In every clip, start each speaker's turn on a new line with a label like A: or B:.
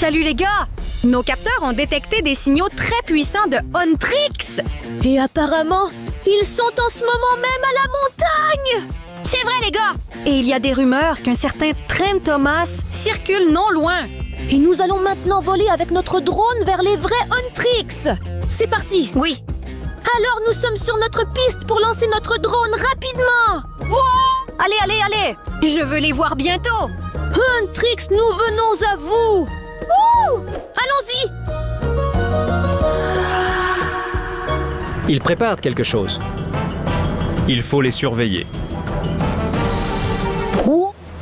A: Salut les gars! Nos capteurs ont détecté des signaux très puissants de Huntrix!
B: Et apparemment, ils sont en ce moment même à la montagne!
A: C'est vrai les gars! Et il y a des rumeurs qu'un certain Trent Thomas circule non loin.
B: Et nous allons maintenant voler avec notre drone vers les vrais Huntrix! C'est parti!
A: Oui.
B: Alors nous sommes sur notre piste pour lancer notre drone rapidement!
A: Allez, allez, allez! Je veux les voir bientôt!
B: Huntrix, nous venons à vous! Allons-y!
C: Ils préparent quelque chose.
D: Il faut les surveiller.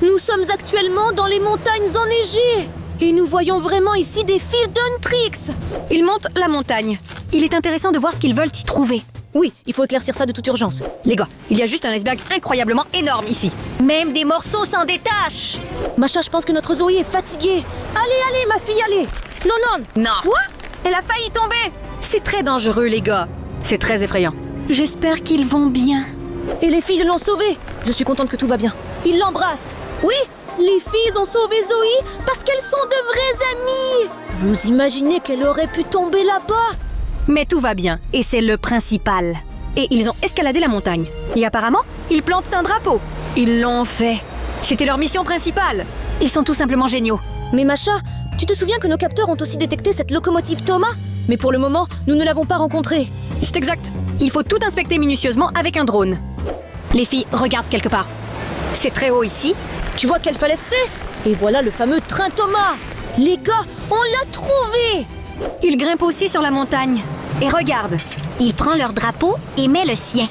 B: Nous sommes actuellement dans les montagnes enneigées! Et nous voyons vraiment ici des fils d'Huntrix!
A: Ils montent la montagne. Il est intéressant de voir ce qu'ils veulent y trouver.
B: Oui, il faut éclaircir ça de toute urgence.
A: Les gars, il y a juste un iceberg incroyablement énorme ici. Même des morceaux s'en détachent!
B: Macha, je pense que notre Zoé est fatiguée. Allez, allez, ma fille, allez! Non, non!
A: Non!
B: Quoi?
A: Elle a failli tomber! C'est très dangereux, les gars. C'est très effrayant. J'espère qu'ils vont bien.
B: Et les filles l'ont sauvée! Je suis contente que tout va bien. Ils l'embrassent. Oui, les filles ont sauvé Zoé parce qu'elles sont de vraies amies! Vous imaginez qu'elle aurait pu tomber là-bas?
A: Mais tout va bien, et c'est le principal. Et ils ont escaladé la montagne. Et apparemment, ils plantent un drapeau. Ils l'ont fait. C'était leur mission principale. Ils sont tout simplement géniaux.
B: Mais Macha, tu te souviens que nos capteurs ont aussi détecté cette locomotive Thomas? Mais pour le moment, nous ne l'avons pas rencontrée.
A: C'est exact. Il faut tout inspecter minutieusement avec un drone. Les filles, regardent quelque part. C'est très haut ici.
B: Tu vois quelle falaise c'est? Et voilà le fameux train Thomas! Les gars, on l'a trouvé!
A: Ils grimpent aussi sur la montagne. Et regarde, il prend leur drapeau et met le sien.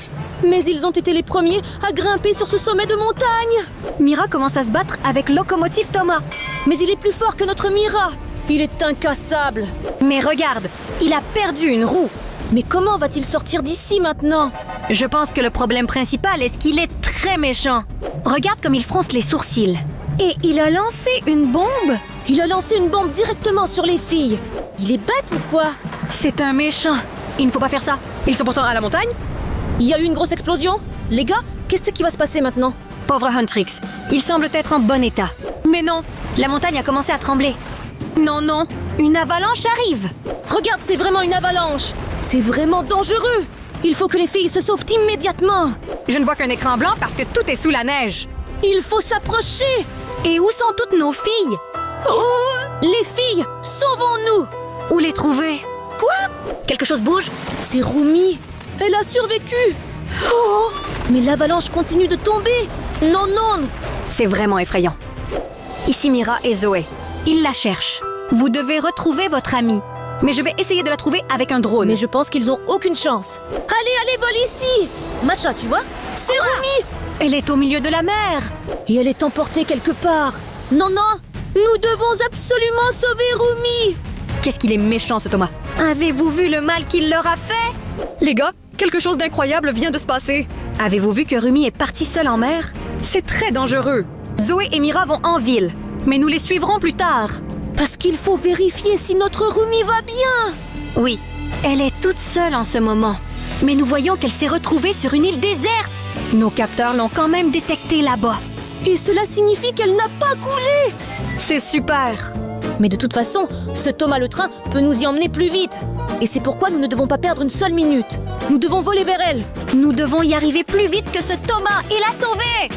B: Mais ils ont été les premiers à grimper sur ce sommet de montagne!
A: Mira commence à se battre avec Locomotive Thomas.
B: Mais il est plus fort que notre Mira! Il est incassable!
A: Mais regarde, il a perdu une roue.
B: Mais comment va-t-il sortir d'ici maintenant?
A: Je pense que le problème principal est qu'il est très méchant. Regarde comme il fronce les sourcils. Et il a lancé une bombe.
B: Il a lancé une bombe directement sur les filles! Il est bête ou quoi?
A: C'est un méchant. Il ne faut pas faire ça. Ils sont pourtant à la montagne.
B: Il y a eu une grosse explosion? Les gars, qu'est-ce qui va se passer maintenant?
A: Pauvre Huntrix. Il semble être en bon état. Mais non, la montagne a commencé à trembler. Non, non, une avalanche arrive.
B: Regarde, c'est vraiment une avalanche! C'est vraiment dangereux! Il faut que les filles se sauvent immédiatement!
A: Je ne vois qu'un écran blanc parce que tout est sous la neige.
B: Il faut s'approcher!
A: Et où sont toutes nos filles?
B: Les filles, sauvons-nous!
A: Où les trouver?
B: Quoi?
A: Quelque chose bouge?
B: C'est Rumi! Elle a survécu! Mais l'avalanche continue de tomber! Non, non!
A: C'est vraiment effrayant. Ici Mira et Zoé. Ils la cherchent. Vous devez retrouver votre amie. Mais je vais essayer de la trouver avec un drone.
B: Mais je pense qu'ils ont aucune chance. Allez, allez, vole ici! Macha, tu vois? C'est Rumi!
A: Elle est au milieu de la mer.
B: Et elle est emportée quelque part. Non, non! Nous devons absolument sauver Rumi!
A: Qu'est-ce qu'il est méchant, ce Thomas. Avez-vous vu le mal qu'il leur a fait? Les gars, quelque chose d'incroyable vient de se passer. Avez-vous vu que Rumi est partie seule en mer? C'est très dangereux. Zoé et Mira vont en ville. Mais nous les suivrons plus tard.
B: Parce qu'il faut vérifier si notre Rumi va bien!
A: Oui, elle est toute seule en ce moment. Mais nous voyons qu'elle s'est retrouvée sur une île déserte. Nos capteurs l'ont quand même détectée là-bas.
B: Et cela signifie qu'elle n'a pas coulé!
A: C'est super.
B: Mais de toute façon, ce Thomas le train peut nous y emmener plus vite. Et c'est pourquoi nous ne devons pas perdre une seule minute. Nous devons voler vers elle.
A: Nous devons y arriver plus vite que ce Thomas et la sauver.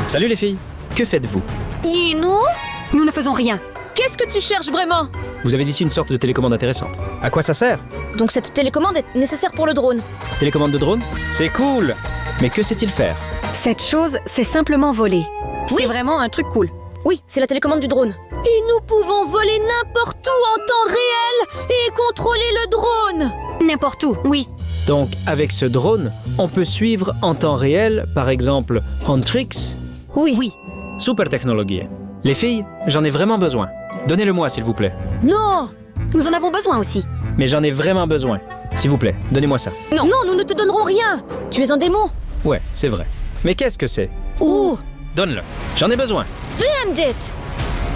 C: Salut les filles, que faites-vous?
A: Et nous ne faisons rien.
B: Qu'est-ce que tu cherches vraiment?
C: Vous avez ici une sorte de télécommande intéressante. À quoi ça sert?
B: Donc cette télécommande est nécessaire pour le drone.
C: Télécommande de drone? C'est cool! Mais que sait-il faire?
A: Cette chose, c'est simplement voler.
B: Oui.
A: C'est vraiment un truc cool.
B: Oui, c'est la télécommande du drone. Et nous pouvons voler n'importe où en temps réel et contrôler le drone.
A: N'importe où, oui.
C: Donc, avec ce drone, on peut suivre en temps réel, par exemple, Huntrix.
B: Oui.
A: Oui.
C: Super technologie. Les filles, j'en ai vraiment besoin. Donnez-le-moi, s'il vous plaît.
B: Non!
A: Nous en avons besoin aussi.
C: Mais j'en ai vraiment besoin. S'il vous plaît, donnez-moi ça.
B: Non, nous ne te donnerons rien. Tu es un démon.
C: Ouais, c'est vrai. Mais qu'est-ce que c'est?
B: Ouh!
C: Donne-le. J'en ai besoin.
B: Bandit!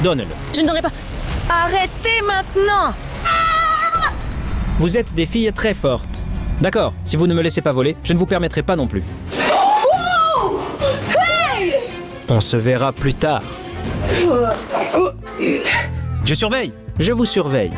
C: Donne-le.
B: Je n'aurais pas...
A: Arrêtez maintenant!
C: Vous êtes des filles très fortes. D'accord, si vous ne me laissez pas voler, je ne vous permettrai pas non plus. On se verra plus tard. Je surveille. Je vous surveille.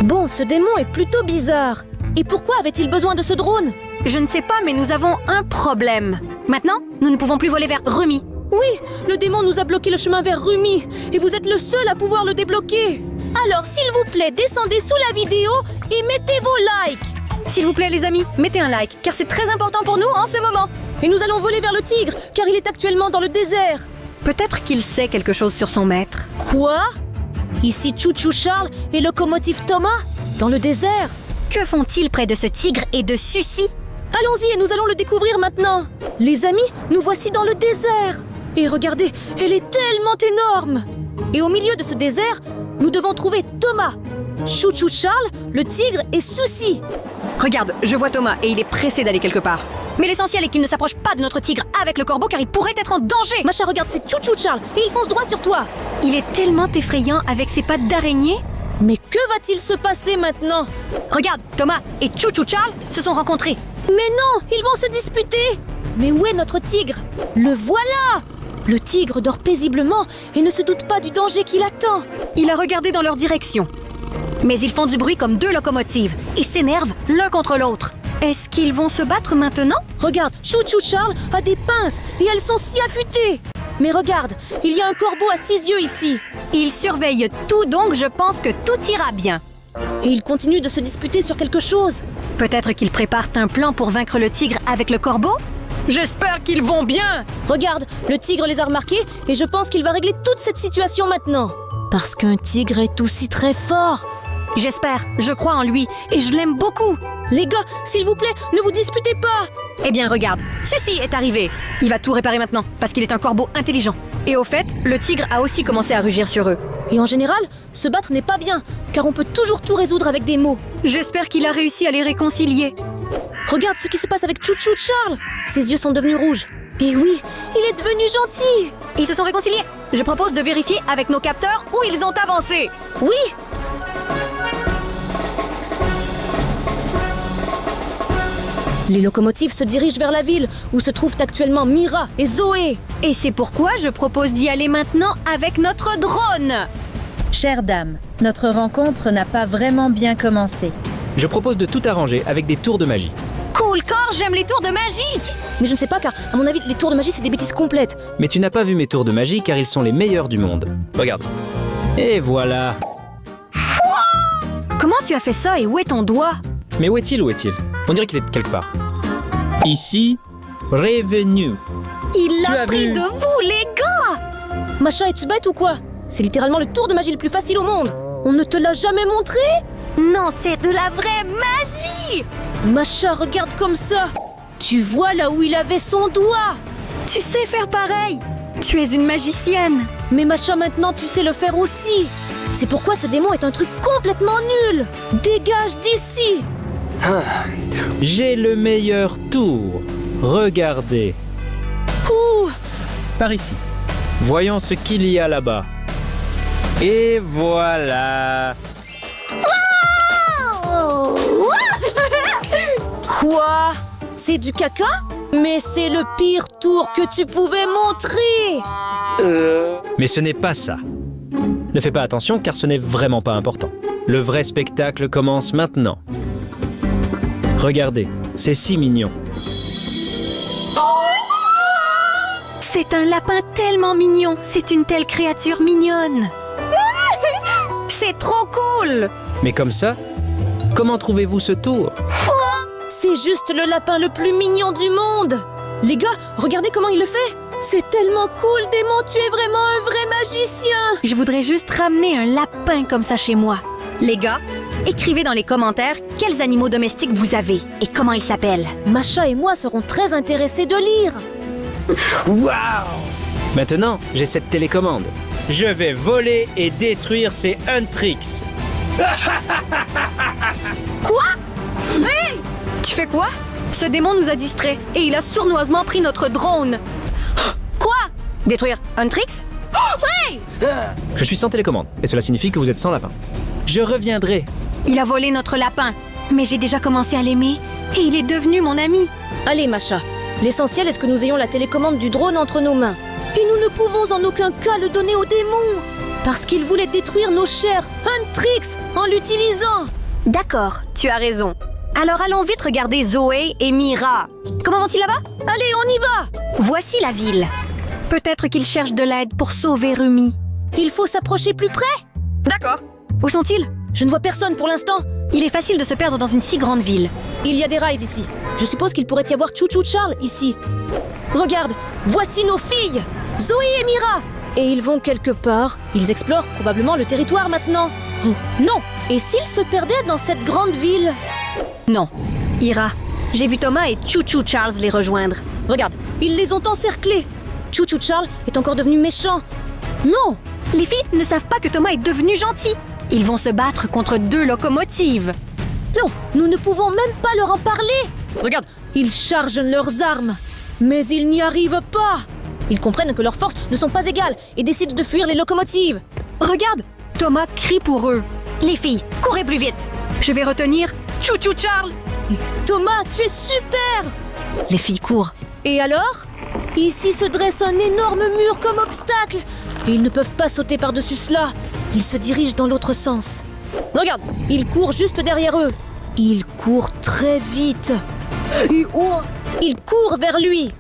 B: Bon, ce démon est plutôt bizarre. Et pourquoi avait-il besoin de ce drone?
A: Je ne sais pas, mais nous avons un problème. Maintenant, nous ne pouvons plus voler vers Rumi.
B: Oui, le démon nous a bloqué le chemin vers Rumi. Et vous êtes le seul à pouvoir le débloquer. Alors, s'il vous plaît, descendez sous la vidéo et mettez vos likes.
A: S'il vous plaît, les amis, mettez un like, car c'est très important pour nous en ce moment.
B: Et nous allons voler vers le tigre, car il est actuellement dans le désert.
A: Peut-être qu'il sait quelque chose sur son maître.
B: Quoi? Ici Chouchou Charles et Locomotive Thomas? Dans le désert?
A: Que font-ils près de ce tigre et de Suzy?
B: Allons-y et nous allons le découvrir maintenant. Les amis, nous voici dans le désert. Et regardez, elle est tellement énorme. Et au milieu de ce désert, nous devons trouver Thomas, Chouchou Charles, le tigre et Suzy.
A: Regarde, je vois Thomas et il est pressé d'aller quelque part. Mais l'essentiel est qu'il ne s'approche pas de notre tigre avec le corbeau car il pourrait être en danger.
B: Macha, regarde, c'est Chouchou Charles et il fonce droit sur toi.
A: Il est tellement effrayant avec ses pattes d'araignée.
B: Mais que va-t-il se passer maintenant?
A: Regarde, Thomas et Chouchou Charles se sont rencontrés.
B: Mais non, ils vont se disputer. Mais où est notre tigre? Le voilà! Le tigre dort paisiblement et ne se doute pas du danger qui l'attend.
A: Il a regardé dans leur direction. Mais ils font du bruit comme deux locomotives et s'énervent l'un contre l'autre. Est-ce qu'ils vont se battre maintenant?
B: Regarde, Chouchou Charles a des pinces et elles sont si affûtées. Mais regarde, il y a un corbeau à 6 yeux ici.
A: Ils surveillent tout, donc je pense que tout ira bien.
B: Et ils continuent de se disputer sur quelque chose.
A: Peut-être qu'ils préparent un plan pour vaincre le tigre avec le corbeau? J'espère qu'ils vont bien!
B: Regarde, le tigre les a remarqués et je pense qu'il va régler toute cette situation maintenant. Parce qu'un tigre est aussi très fort.
A: J'espère, je crois en lui et je l'aime beaucoup.
B: Les gars, s'il vous plaît, ne vous disputez pas.
A: Eh bien, regarde, Suzy est arrivé. Il va tout réparer maintenant parce qu'il est un corbeau intelligent. Et au fait, le tigre a aussi commencé à rugir sur eux.
B: Et en général, se battre n'est pas bien, car on peut toujours tout résoudre avec des mots.
A: J'espère qu'il a réussi à les réconcilier.
B: Regarde ce qui se passe avec Chouchou Charles. Ses yeux sont devenus rouges. Et oui, il est devenu gentil.
A: Ils se sont réconciliés. Je propose de vérifier avec nos capteurs où ils ont avancé.
B: Oui. Les locomotives se dirigent vers la ville, où se trouvent actuellement Mira et Zoé.
A: Et c'est pourquoi je propose d'y aller maintenant avec notre drone.
E: Chère dame, notre rencontre n'a pas vraiment bien commencé.
C: Je propose de tout arranger avec des tours de magie.
A: Cool corps, j'aime les tours de magie.
B: Mais je ne sais pas, car à mon avis, les tours de magie, c'est des bêtises complètes.
C: Mais tu n'as pas vu mes tours de magie car ils sont les meilleurs du monde. Regarde. Et voilà.
A: Comment tu as fait ça et où est ton doigt?
C: Mais où est-il, où est-il? On dirait qu'il est quelque part.
D: Ici,
C: Revenu.
A: Il
C: Tu
A: l'a
C: as
A: pris
C: vu?
A: de vous, les gars.
B: Macha, es-tu bête ou quoi? C'est littéralement le tour de magie le plus facile au monde. On ne te l'a jamais montré?
A: Non, c'est de la vraie magie.
B: Macha, regarde comme ça. Tu vois là où il avait son doigt.
A: Tu sais faire pareil. Tu es une magicienne.
B: Mais Macha, maintenant tu sais le faire aussi. C'est pourquoi ce démon est un truc complètement nul. Dégage d'ici.
C: J'ai le meilleur tour. Regardez.
B: Ouh.
C: Par ici. Voyons ce qu'il y a là-bas. Et voilà.
B: Quoi? C'est du caca? Mais c'est le pire tour que tu pouvais montrer.
C: Mais ce n'est pas ça. Ne fais pas attention car ce n'est vraiment pas important. Le vrai spectacle commence maintenant. Regardez, c'est si mignon.
A: C'est un lapin tellement mignon. C'est une telle créature mignonne. C'est trop cool.
C: Mais comme ça, comment trouvez-vous ce tour?
B: C'est juste le lapin le plus mignon du monde. Les gars, regardez comment il le fait. C'est tellement cool, démon, tu es vraiment un vrai magicien.
A: Je voudrais juste ramener un lapin comme ça chez moi. Les gars, écrivez dans les commentaires quels animaux domestiques vous avez et comment ils s'appellent.
B: Macha et moi serons très intéressés de lire.
C: Waouh! Maintenant, j'ai cette télécommande. Je vais voler et détruire ces Huntrix.
A: Tu fais quoi? Ce démon nous a distraits et il a sournoisement pris notre drone. Quoi? Détruire Huntrix?
C: Je suis sans télécommande et cela signifie que vous êtes sans lapin. Je reviendrai.
A: Il a volé notre lapin. Mais j'ai déjà commencé à l'aimer et il est devenu mon ami.
B: Allez, Macha, l'essentiel est que nous ayons la télécommande du drone entre nos mains. Et nous ne pouvons en aucun cas le donner au démon. Parce qu'il voulait détruire nos chers Huntrix en l'utilisant.
A: D'accord, tu as raison. Alors allons vite regarder Zoé et Mira. Comment vont-ils là-bas?
B: Allez, on y va!
A: Voici la ville. Peut-être qu'ils cherchent de l'aide pour sauver Rumi.
B: Il faut s'approcher plus près.
A: D'accord. Où sont-ils?
B: Je ne vois personne pour l'instant.
A: Il est facile de se perdre dans une si grande ville.
B: Il y a des rides ici. Je suppose qu'il pourrait y avoir Chouchou Charles ici. Regarde, voici nos filles, Zoé et Mira. Et ils vont quelque part. Ils explorent probablement le territoire maintenant. Oh, non! Et s'ils se perdaient dans cette grande ville?
A: Non. Ira, j'ai vu Thomas et Chouchou Charles les rejoindre.
B: Regarde, ils les ont encerclés. Chouchou Charles est encore devenu méchant. Non!
A: Les filles ne savent pas que Thomas est devenu gentil. Ils vont se battre contre 2 locomotives.
B: Non, nous ne pouvons même pas leur en parler. Regarde, ils chargent leurs armes. Mais ils n'y arrivent pas. Ils comprennent que leurs forces ne sont pas égales et décident de fuir les locomotives.
A: Regarde, Thomas crie pour eux. Les filles, courez plus vite. Je vais retenir Chouchou Charles.
B: Thomas, tu es super! Les filles courent. Et alors? Ici se dresse un énorme mur comme obstacle. Et ils ne peuvent pas sauter par-dessus cela. Ils se dirigent dans l'autre sens. Regarde, ils courent juste derrière eux. Ils courent très vite. Ils courent vers lui.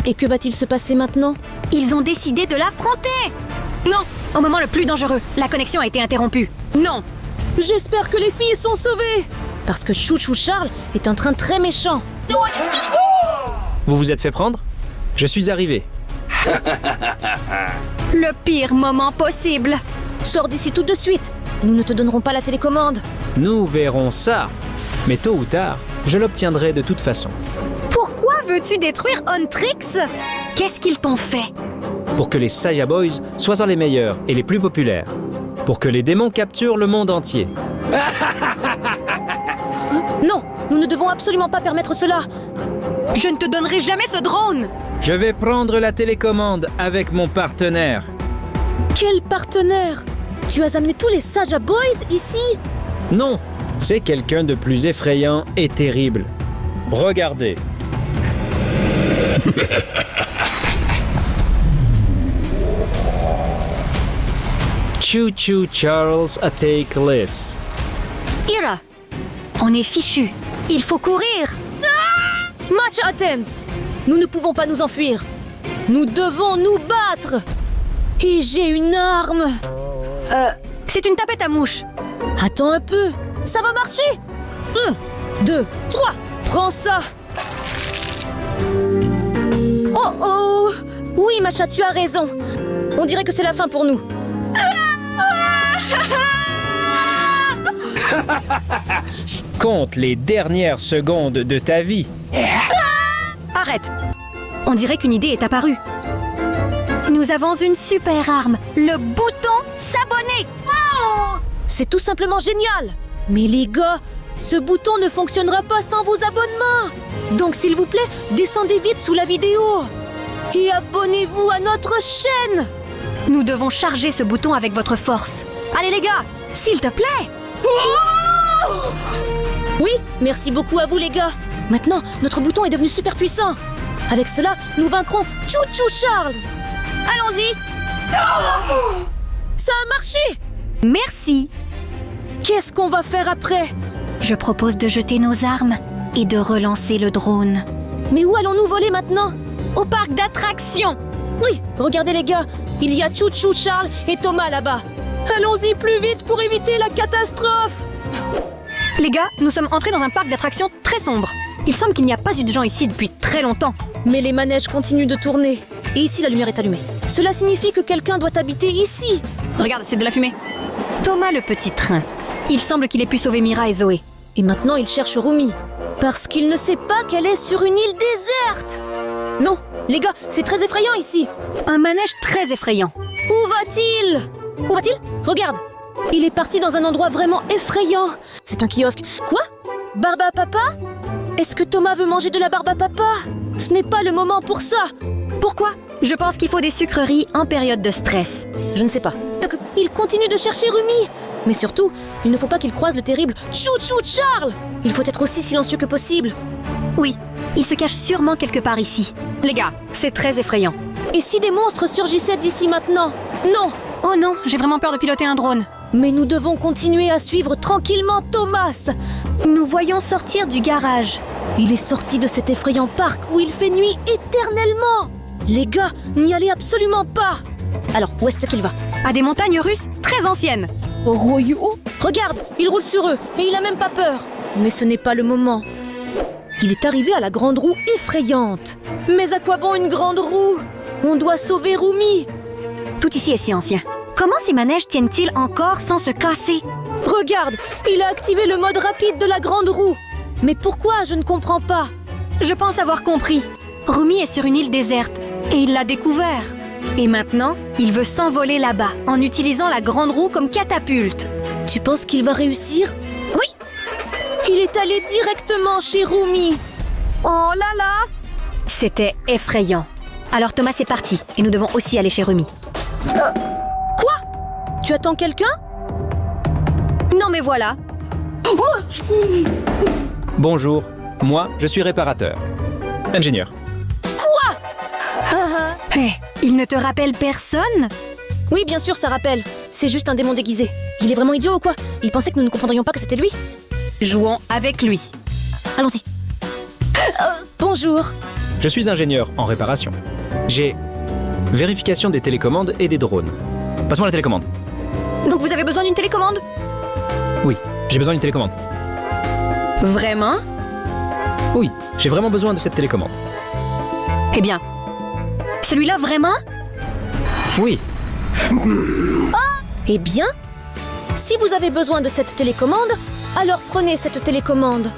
B: Et que va-t-il se passer maintenant?
A: Ils ont décidé de l'affronter. Non, au moment le plus dangereux, la connexion a été interrompue. Non.
B: J'espère que les filles sont sauvées. Parce que Chouchou Charles est un train très méchant.
C: Vous vous êtes fait prendre? Je suis arrivé.
A: Le pire moment possible.
B: Sors d'ici tout de suite. Nous ne te donnerons pas la télécommande.
C: Nous verrons ça. Mais tôt ou tard, je l'obtiendrai de toute façon.
A: Pourquoi veux-tu détruire Huntrix? Qu'est-ce qu'ils t'ont fait?
C: Pour que les Saya Boys soient les meilleurs et les plus populaires. Pour que les démons capturent le monde entier.
B: Non, nous ne devons absolument pas permettre cela.
A: Je ne te donnerai jamais ce drone.
C: Je vais prendre la télécommande avec mon partenaire.
B: Quel partenaire? Tu as amené tous les Saja Boys ici?
C: Non, c'est quelqu'un de plus effrayant et terrible. Regardez. Chouchou Charles a take list.
A: Ira, on est fichus. Il faut courir.
B: Match Athens. Nous ne pouvons pas nous enfuir. Nous devons nous battre. Et j'ai une arme.
A: C'est une tapette à mouche.
B: Attends un peu. Ça va marcher. 1, 2, 3. Prends ça. Oh oh. Oui, Macha, tu as raison. On dirait que c'est la fin pour nous.
C: Compte les dernières secondes de ta vie.
A: Arrête. On dirait qu'une idée est apparue. Nous avons une super arme. Le bouton s'abonner.
B: C'est tout simplement génial. Mais les gars, ce bouton ne fonctionnera pas sans vos abonnements. Donc s'il vous plaît, descendez vite sous la vidéo. Et abonnez-vous à notre chaîne.
A: Nous devons charger ce bouton avec votre force. Allez les gars, s'il te plaît.
B: Oui, merci beaucoup à vous les gars. Maintenant, notre bouton est devenu super puissant. Avec cela, nous vaincrons Chouchou Charles.
A: Allons-y.
B: Ça a marché.
A: Merci.
B: Qu'est-ce qu'on va faire après?
A: Je propose de jeter nos armes et de relancer le drone.
B: Mais où allons-nous voler maintenant?
A: Au parc d'attractions.
B: Oui, regardez les gars, il y a Chouchou Charles et Thomas là-bas. Allons-y plus vite pour éviter la catastrophe.
A: Les gars, nous sommes entrés dans un parc d'attractions très sombre. Il semble qu'il n'y a pas eu de gens ici depuis très longtemps.
B: Mais les manèges continuent de tourner. Et ici, la lumière est allumée. Cela signifie que quelqu'un doit habiter ici.
A: Regarde, c'est de la fumée. Thomas le petit train. Il semble qu'il ait pu sauver Mira et Zoé.
B: Et maintenant, il cherche Rumi. Parce qu'il ne sait pas qu'elle est sur une île déserte. Non, les gars, c'est très effrayant ici.
A: Un manège très effrayant.
B: Où va-t-il? Où va-t-il? Regarde. Il est parti dans un endroit vraiment effrayant. C'est un kiosque. Quoi? Barbe à papa? Est-ce que Thomas veut manger de la barbe à papa? Ce n'est pas le moment pour ça.
A: Pourquoi? Je pense qu'il faut des sucreries en période de stress.
B: Je ne sais pas. Il continue de chercher Rumi. Mais surtout, il ne faut pas qu'il croise le terrible Chouchou Charles. Il faut être aussi silencieux que possible.
A: Oui, il se cache sûrement quelque part ici. Les gars, c'est très effrayant.
B: Et si des monstres surgissaient d'ici maintenant? Non,
A: Oh non, j'ai vraiment peur de piloter un drone.
B: Mais nous devons continuer à suivre tranquillement Thomas.
A: Nous voyons sortir du garage.
B: Il est sorti de cet effrayant parc où il fait nuit éternellement. Les gars, n'y allez absolument pas. Alors, où est-ce qu'il va?
A: À des montagnes russes très anciennes.
B: Royaux? Regarde, il roule sur eux et il a même pas peur. Mais ce n'est pas le moment. Il est arrivé à la grande roue effrayante. Mais à quoi bon une grande roue? On doit sauver Rumi.
A: Tout ici est si ancien. Comment ces manèges tiennent-ils encore sans se casser?
B: Regarde, il a activé le mode rapide de la grande roue. Mais pourquoi? Je ne comprends pas.
A: Je pense avoir compris. Rumi est sur une île déserte et il l'a découvert. Et maintenant, il veut s'envoler là-bas en utilisant la grande roue comme catapulte.
B: Tu penses qu'il va réussir?
A: Oui.
B: Il est allé directement chez Rumi.
A: Oh là là! C'était effrayant. Alors Thomas est parti et nous devons aussi aller chez Rumi.
B: Quoi? Tu attends quelqu'un?
A: Non mais voilà.
C: Bonjour, moi, je suis réparateur. Ingénieur.
A: Hé, il ne te rappelle personne?
B: Oui, bien sûr, ça rappelle. C'est juste un démon déguisé. Il est vraiment idiot ou quoi? Il pensait que nous ne comprendrions pas que c'était lui?
A: Jouons avec lui.
B: Allons-y. Bonjour.
C: Je suis ingénieur en réparation. J'ai vérification des télécommandes et des drones. Passe-moi la télécommande.
A: Donc vous avez besoin d'une télécommande?
C: Oui, j'ai besoin d'une télécommande.
A: Vraiment?
C: Oui, j'ai vraiment besoin de cette télécommande.
A: Eh bien, celui-là vraiment?
C: Oui,
B: Eh bien, si vous avez besoin de cette télécommande, alors prenez cette télécommande.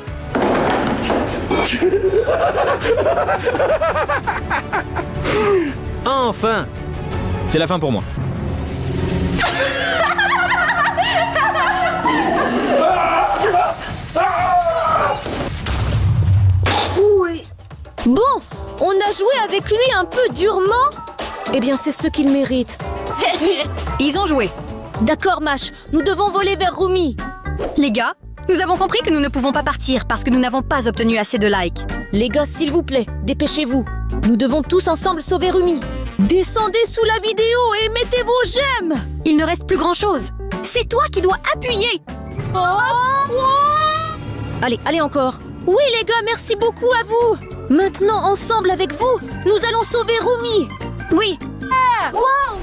C: enfin! C'est la fin pour moi.
B: Bon, on a joué avec lui un peu durement. Eh bien, c'est ce qu'il mérite.
A: Ils ont joué.
B: D'accord, Mash, nous devons voler vers Rumi.
A: Les gars, nous avons compris que nous ne pouvons pas partir parce que nous n'avons pas obtenu assez de likes.
B: Les gars, s'il vous plaît, dépêchez-vous. Nous devons tous ensemble sauver Rumi. Descendez sous la vidéo et mettez vos j'aime.
A: Il ne reste plus grand-chose. C'est toi qui dois appuyer.
B: Allez, allez encore. Oui, les gars, merci beaucoup à vous. Maintenant, ensemble avec vous, nous allons sauver Rumi.
A: Oui.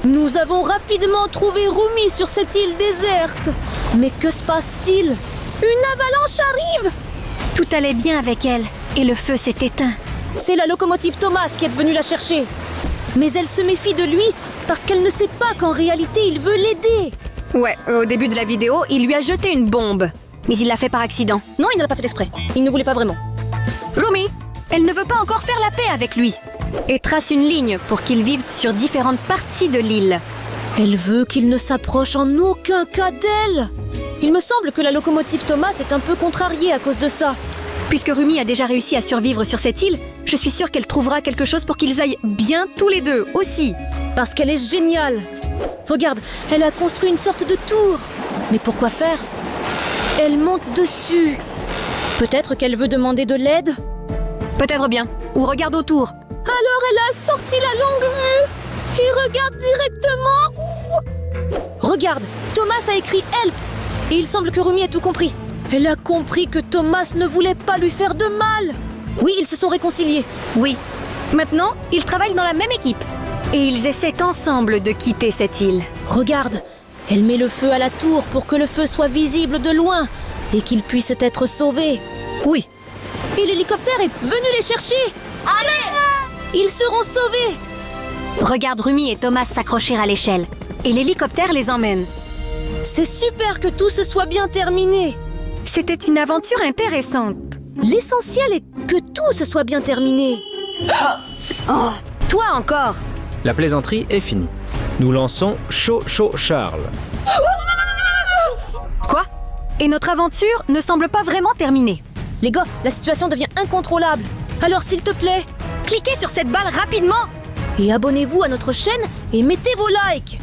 B: Nous avons rapidement trouvé Rumi sur cette île déserte. Mais que se passe-t-il? Une avalanche arrive.
A: Tout allait bien avec elle et le feu s'est éteint.
B: C'est la locomotive Thomas qui est venue la chercher. Mais elle se méfie de lui parce qu'elle ne sait pas qu'en réalité il veut l'aider.
A: Ouais, au début de la vidéo, il lui a jeté une bombe. Mais il l'a fait par accident.
B: Non, il ne l'a pas fait exprès. Il ne voulait pas vraiment.
A: Rumi, elle ne veut pas encore faire la paix avec lui. Et trace une ligne pour qu'ils vivent sur différentes parties de l'île.
B: Elle veut qu'il ne s'approche en aucun cas d'elle. Il me semble que la locomotive Thomas est un peu contrariée à cause de ça.
A: Puisque Rumi a déjà réussi à survivre sur cette île, je suis sûre qu'elle trouvera quelque chose pour qu'ils aillent bien tous les deux aussi.
B: Parce qu'elle est géniale. Regarde, elle a construit une sorte de tour. Mais pourquoi faire? Elle monte dessus. Peut-être qu'elle veut demander de l'aide?
A: Peut-être bien. Ou regarde autour.
B: Alors elle a sorti la longue vue et regarde directement. Regarde, Thomas a écrit « Help » et il semble que Rumi ait tout compris. Elle a compris que Thomas ne voulait pas lui faire de mal. Oui, ils se sont réconciliés.
A: Oui. Maintenant, ils travaillent dans la même équipe. Et ils essaient ensemble de quitter cette île.
B: Regarde, elle met le feu à la tour pour que le feu soit visible de loin et qu'ils puissent être sauvés. Oui. Et l'hélicoptère est venu les chercher. Allez! Ils seront sauvés.
A: Regarde Rumi et Thomas s'accrocher à l'échelle. Et l'hélicoptère les emmène.
B: C'est super que tout se soit bien terminé.
A: C'était une aventure intéressante.
B: L'essentiel est que tout se soit bien terminé.
A: Oh, toi encore.
C: la plaisanterie est finie. Nous lançons Chaud Charles.
A: Quoi? Et notre aventure ne semble pas vraiment terminée.
B: Les gars, la situation devient incontrôlable. Alors s'il te plaît,
A: cliquez sur cette balle rapidement.
B: et abonnez-vous à notre chaîne et mettez vos likes.